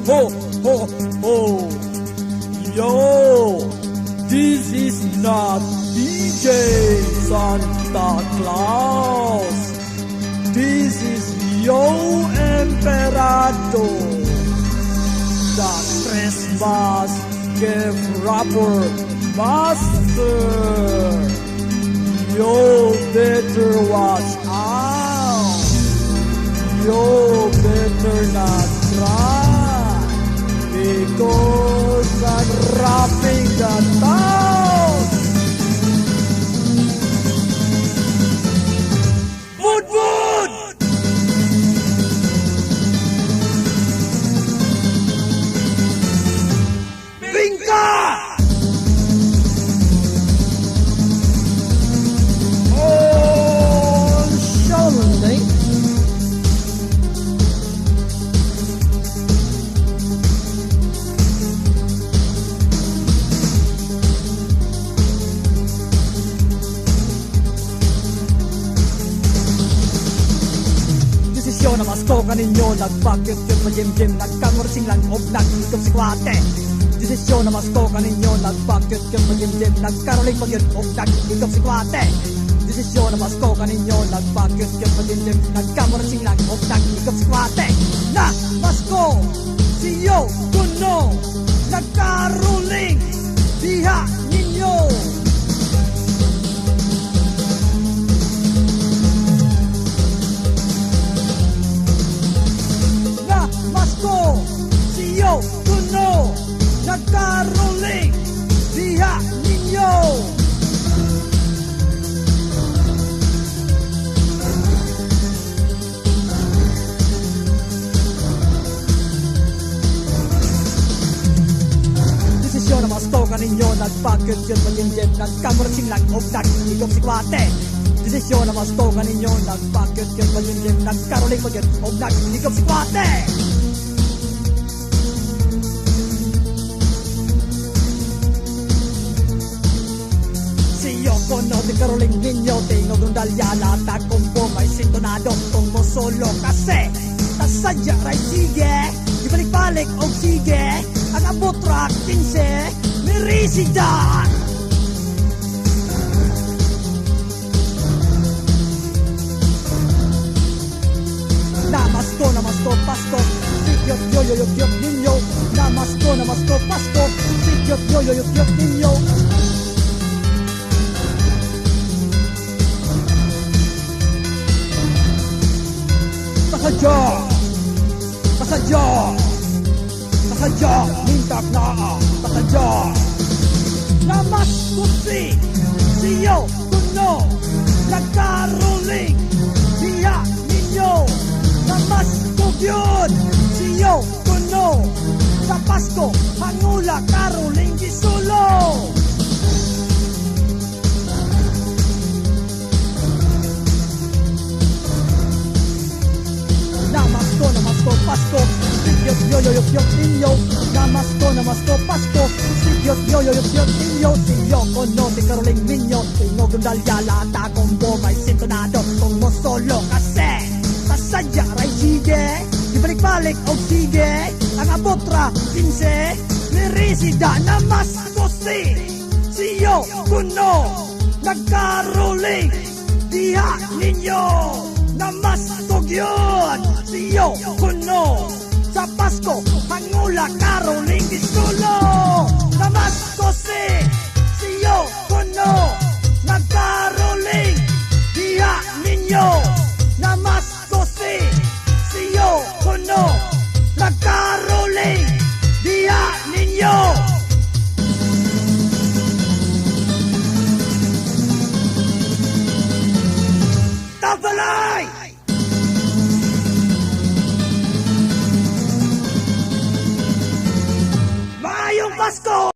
ho, ho, ho. Yo, this is not DJ Santa Claus. This is Yo Emperador, the Christmas gift wrapper master. Yo, better watch out. Yo, better not try, because I'm wrapping the town. Wood, wood! Bingka! Oh, Charlemagne. Desisyon na mas ko kaninyo, nagpag-yut-yut majim-jim, nagkangursing lang o nag-ikot si kwate. Desisyon na mas ko kaninyo, nagpag-yut-yut majim-jim, nagkaroling pag-yut o nag-ikot si kwate. Desisyon na mas ko kaninyo, nagpag-yut-yut majim-jim, nagkangursing lang o nag-ikot si kwate. Na mas ko siyo kuno, nagkaroling diha ninyo. Masko, siyo, kuno, nagkaroling diha ninyo. Desisyon na masko kaninyo, nagpag-yut-yut majim-jim, nagkamursing lang o nag-igop si kwate. Desisyon na masko kaninyo, nagpag-yut-yut majim-jim, nagkaroling pag-yut o nag-igop si kwate. Kono di karoling ninyo, tingog ng dalyala, takumpo may sintonado, kung mo solo kasi tasadya ray sige, ibalik-balik o sige, ang abotra 15, mirisida. Namasko, Pasko, sigyot yoyoyogyot ninyo. Namasko, Pasko, sigyot yoyoyogyot ninyo. Pasadya, mintak na, pasadya. Namasko siyo, kuno, nagkaroling diha ninyo. Namasko yun, siyo, kuno, sa Pasko, hangula, karoling gisulo. Namasko, Pasko, sigyot yoyoyogyot ninyo. Namasko, Pasko, sigyot yoyoyogyot ninyo. Siyo, kono, si karoling ninyo. Tingog ng dalyala, takumbo may sintonado, kung mo solo kasi tasadya ray sige, ibalik-balik o sige, ang abotra 15, mirisida. Namasko siyo, kuno, nagkaroling diha ninyo. Namasko yun, siyo, kuno, sa Pasko, hangula, karoling gisulo. Namasko siyo, kuno, nagkaroling diha ninyo. Namasko siyo, kuno, nagkaroling diha ninyo. Tabalay! Maayong Pasko!